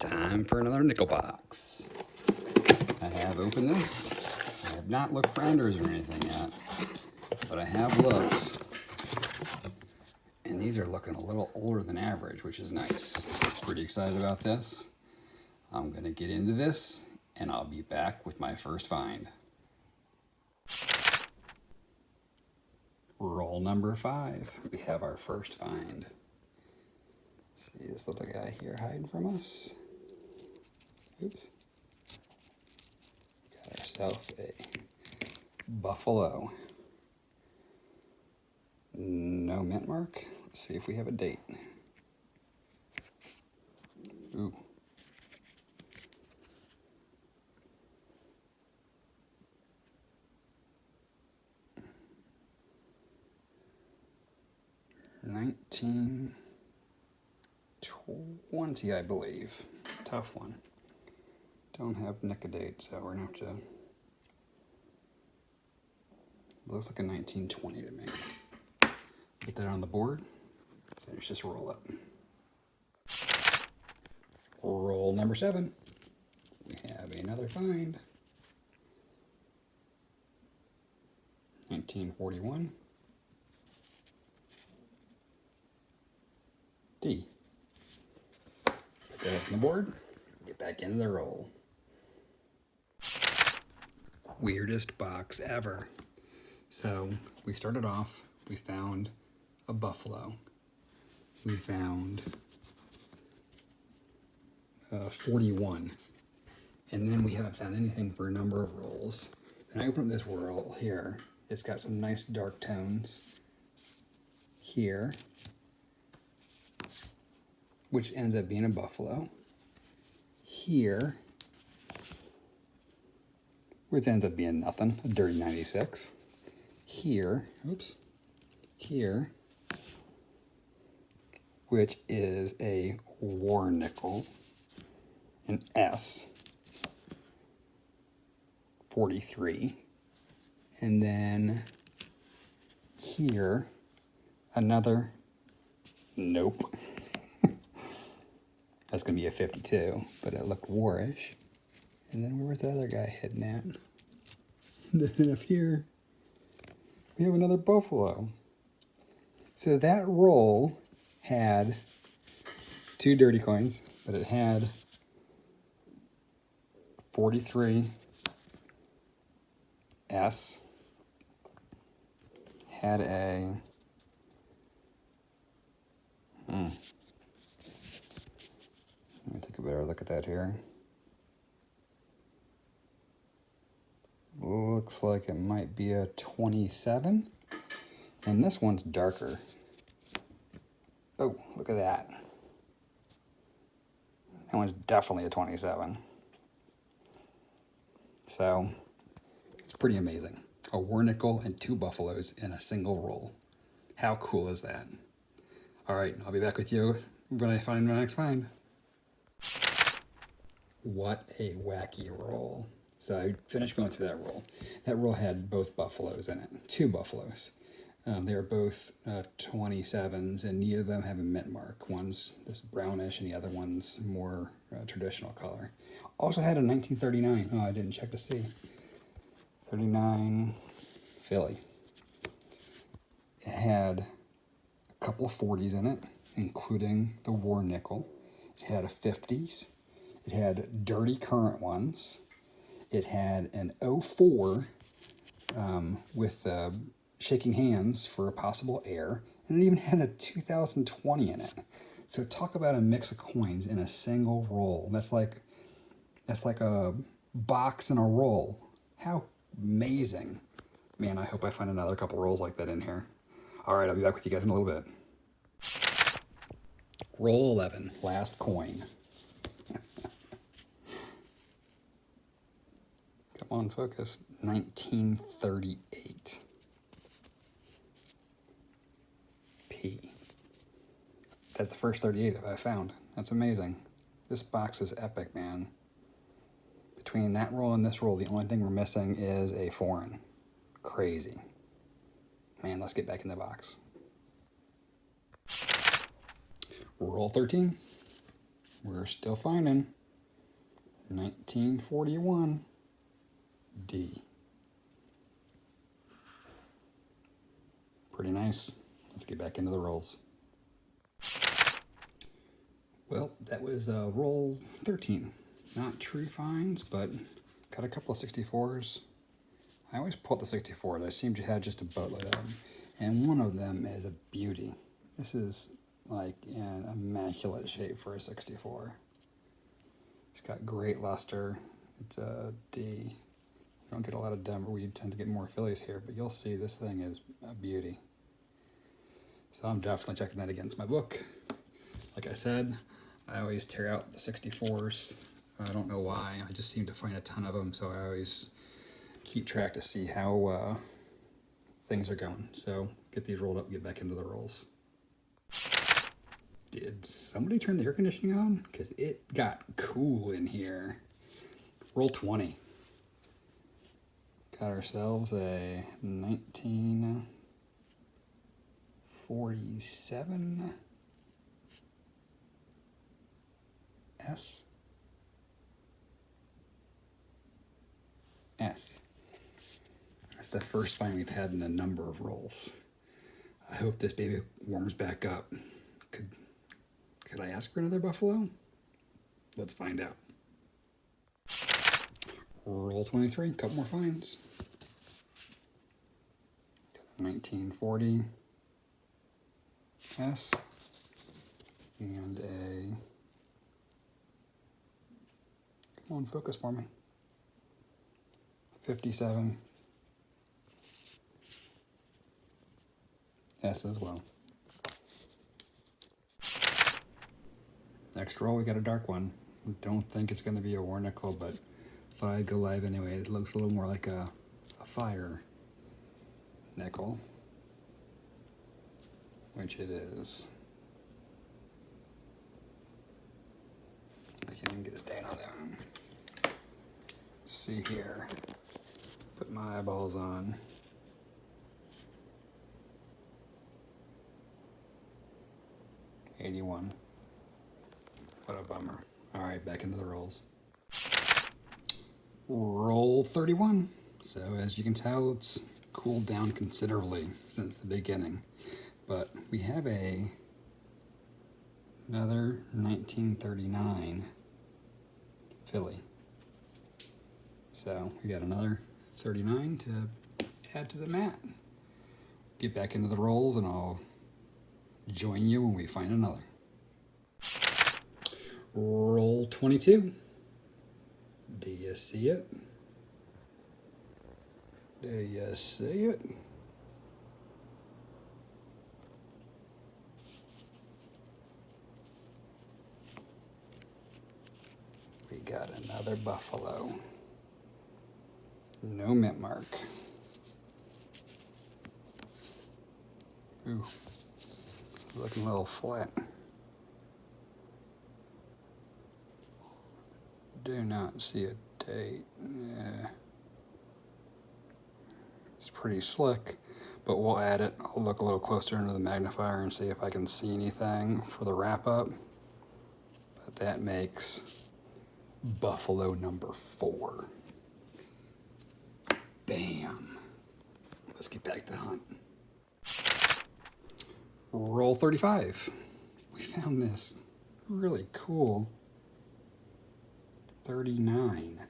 Time for another nickel box. I have opened this. I have not looked for enders or anything yet, but I have looked. And these are looking a little older than average, which is nice. Pretty excited about this. I'm gonna get into this and I'll be back with my first find. Roll number 5. We have our first find. See this little guy here hiding from us? Oops. Got ourselves a buffalo. No mint mark. Let's see if we have a date. Ooh. $1920, I believe. Tough one. Don't have Nic-A-Date, so we're gonna have to. Looks like a 1920 to me. Get that on the board. Finish this roll up. Roll number 7. We have another find. 1941. D. Put that up on the board. Get back into the roll. Weirdest box ever. So we started off, we found a buffalo. We found 41. And then we haven't found anything for a number of rolls. And I opened this roll here. It's got some nice dark tones here, which ends up being a buffalo. Here, which ends up being nothing, a dirty 96. Here, oops, here, which is a war nickel, an S, 43. And then here, another, nope. That's gonna be a 52, but it looked warish. And then where was the other guy hidden at? Then up here, we have another buffalo. So that roll had 2 dirty coins, but it had 43 S, had a let me take a better look at that here. Looks like it might be a 27. And this one's darker. Oh, look at that. That one's definitely a 27. So, it's pretty amazing. A war nickel and 2 buffaloes in a single roll. How cool is that? All right, I'll be back with you when I find my next find. What a wacky roll. So I finished going through that roll. That roll had both buffaloes in it, 2 buffaloes. They were both 27s, and neither of them have a mint mark. One's this brownish, and the other one's more traditional color. Also had a 1939. Oh, I didn't check to see. 39 Philly. It had a couple of 40s in it, including the war nickel. It had a 50s. It had dirty current ones. It had an 04 with shaking hands for a possible heir, and it even had a 2020 in it. So talk about a mix of coins in a single roll. That's like a box in a roll. How amazing. Man, I hope I find another couple rolls like that in here. All right, I'll be back with you guys in a little bit. Roll 11, last coin. Come on, focus. 1938. P. That's the first 38 I found. That's amazing. This box is epic, man. Between that roll and this roll, the only thing we're missing is a foreign. Crazy. Man, let's get back in the box. Roll 13. We're still finding. 1941 D. Pretty nice. Let's get back into the rolls. Well, that was roll 13. Not true finds, but got a couple of 64s. I always pull out the 64s. I seem to have just a boatload of them. And one of them is a beauty. This is like an immaculate shape for a 64. It's got great luster. It's a D. You don't get a lot of Denver. We tend to get more Phillies here, but you'll see this thing is a beauty. So I'm definitely checking that against my book. Like I said, I always tear out the 64s. I don't know why. I just seem to find a ton of them, so I always keep track to see how things are going. So get these rolled up, get back into the rolls. Did somebody turn the air conditioning on? Because it got cool in here. Roll 20. Got ourselves a 1947 S. That's the first find we've had in a number of rolls. I hope this baby warms back up. Could I ask for another buffalo? Let's find out. Roll 23, couple more finds. 1940 S and a, come on, focus for me, 57 S as well. Next roll, we got a dark one. We don't think it's going to be a war nickel, but thought I'd go live anyway. It looks a little more like a fire nickel, which it is. I can't even get a date on that one. Let's see here. Put my eyeballs on. '81. What a bummer. All right, back into the rolls. Roll 31. So as you can tell, it's cooled down considerably since the beginning. But we have another 1939 Philly. So we got another 39 to add to the mat. Get back into the rolls and I'll join you when we find another. Roll 22. Do you see it? Do you see it? We got another buffalo. No mint mark. Ooh, looking a little flat. Do not see a date. Yeah. It's pretty slick, but we'll add it. I'll look a little closer into the magnifier and see if I can see anything for the wrap up. But that makes buffalo number 4. Bam. Let's get back to the hunt. Roll 35. We found this really cool 39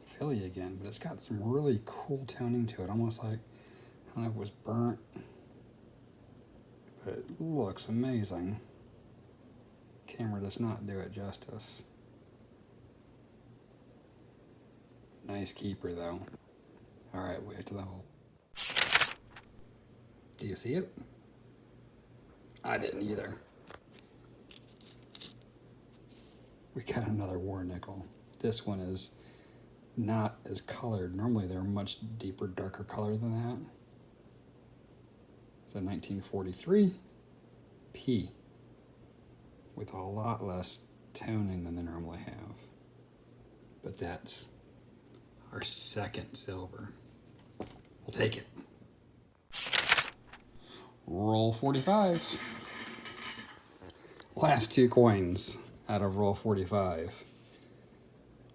Philly again, but it's got some really cool toning to it, almost like, I don't know if it was burnt, but it looks amazing. Camera does not do it justice. Nice keeper though. All right, wait to the hole. Do you see it? I didn't either. We got another war nickel. This one is not as colored. Normally they're much deeper, darker color than that. So 1943 P with a lot less toning than they normally have. But that's our second silver. We'll take it. Roll 45. Last 2 coins. out of roll 45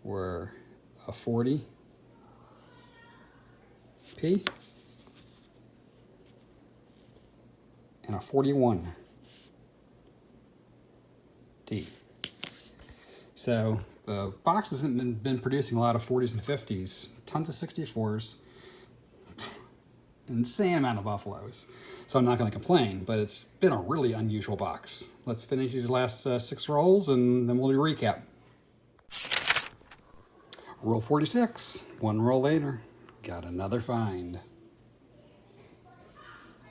were a 40 P and a 41 D. So the box hasn't been producing a lot of 40s and 50s, tons of 64s, insane amount of buffaloes. So I'm not going to complain, but it's been a really unusual box. Let's finish these last 6 rolls and then we'll do a recap. Roll 46, 1 roll later, got another find.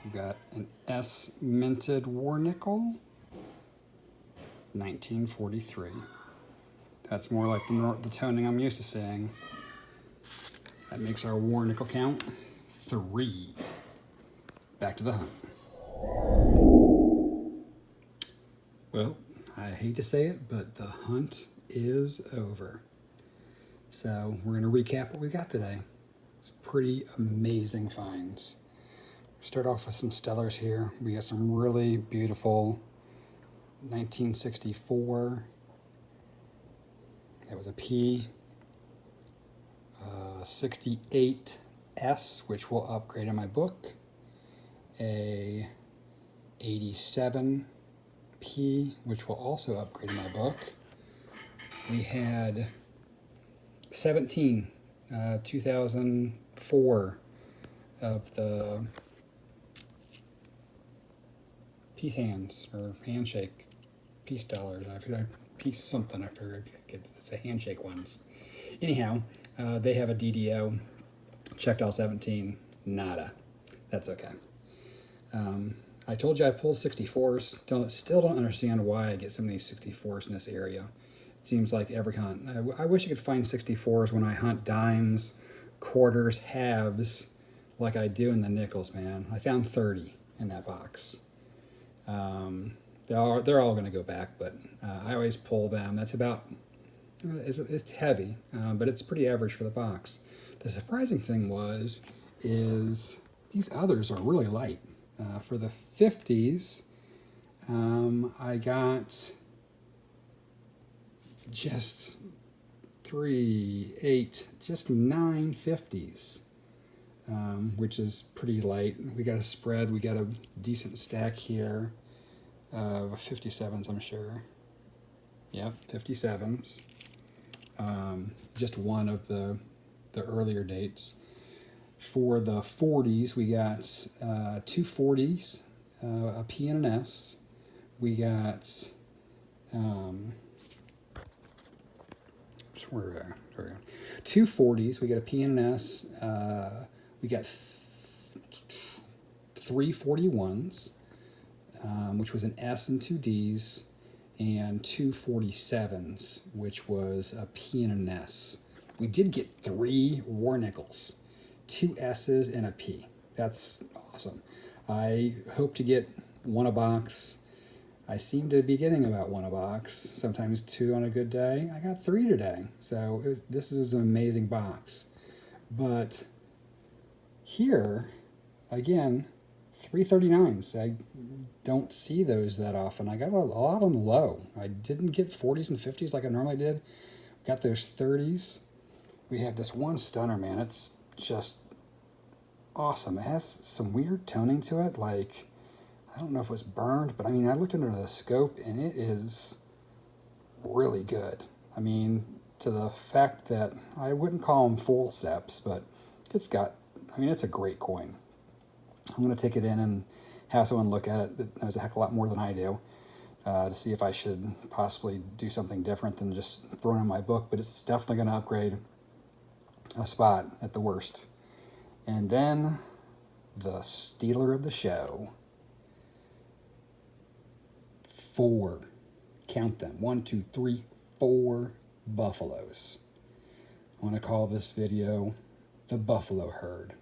We got an S minted war nickel, 1943. That's more like the toning I'm used to seeing. That makes our war nickel count 3. Back to the hunt. Well, I hate to say it, but the hunt is over. So we're going to recap what we got today. It's pretty amazing finds. Start off with some stellars here. We got some really beautiful 1964. That was a P. 68S, which will upgrade in my book. A 87 P, which will also upgrade in my book. We had 17, 2004 of the peace hands, or handshake, peace dollars. I forgot, peace something, I figured it's the handshake ones. Anyhow, they have a DDO, checked all 17, nada. That's okay. I told you I pulled 64s. Still don't understand why I get so many 64s in this area. It seems like every hunt. I wish I could find 64s when I hunt dimes, quarters, halves, like I do in the nickels, man. I found 30 in that box. They're all going to go back, but I always pull them. That's about, it's heavy, but it's pretty average for the box. The surprising thing is these others are really light. For the 50s, I got just 3, 8, just 9 50s, which is pretty light. We got a spread. We got a decent stack here of 57s, I'm sure. Yep, 57s. Just one of the earlier dates. For the 40s, we got 2 40s, a P and an S. We got, where are we? 2 40s, we got a P and an S. We got 3 41s, which was an S and 2 Ds, and 2 47s, which was a P and an S. We did get 3 war nickels. 2 S's and a P. That's awesome. I hope to get 1 a box. I seem to be getting about 1 a box, sometimes 2 on a good day. I got 3 today, so this is an amazing box. But here, again, 339s. I don't see those that often. I got a lot on the low. I didn't get 40s and 50s like I normally did. Got those 30s. We have this one stunner, man. It's just awesome. It has some weird toning to it, like, I don't know if it was burned, but I mean, I looked under the scope and it is really good. I mean, to the fact that I wouldn't call them full seps, but it's a great coin. I'm going to take it in and have someone look at it that knows a heck of a lot more than I do, to see if I should possibly do something different than just throwing it in my book, but it's definitely going to upgrade a spot at the worst. And then the stealer of the show. 4, count them, 1, 2, 3, 4 buffaloes. I want to call this video the Buffalo Herd.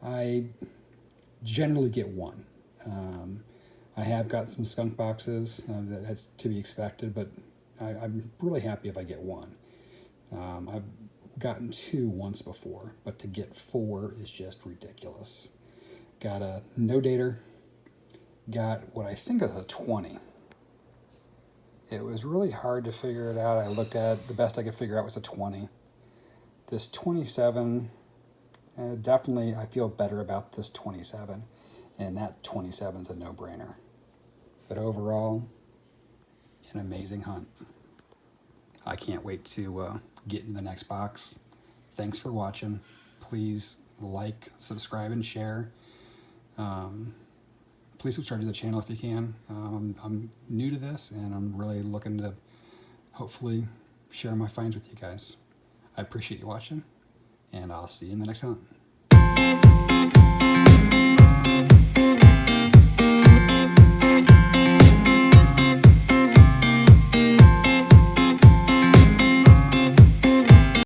I generally get 1. I have got some skunk boxes, that's to be expected, but I'm really happy if I get 1. I've gotten 2 once before, but to get 4 is just ridiculous. Got a no-dater, got what I think is a 20. It was really hard to figure it out. I looked at, the best I could figure out was a 20. This 27, definitely I feel better about this 27, and that 27 is a no-brainer. But overall, an amazing hunt. I can't wait to get in the next box. Thanks for watching. Please like, subscribe, and share. Please subscribe to the channel if you can. I'm new to this, and I'm really looking to hopefully share my finds with you guys. I appreciate you watching, and I'll see you in the next hunt.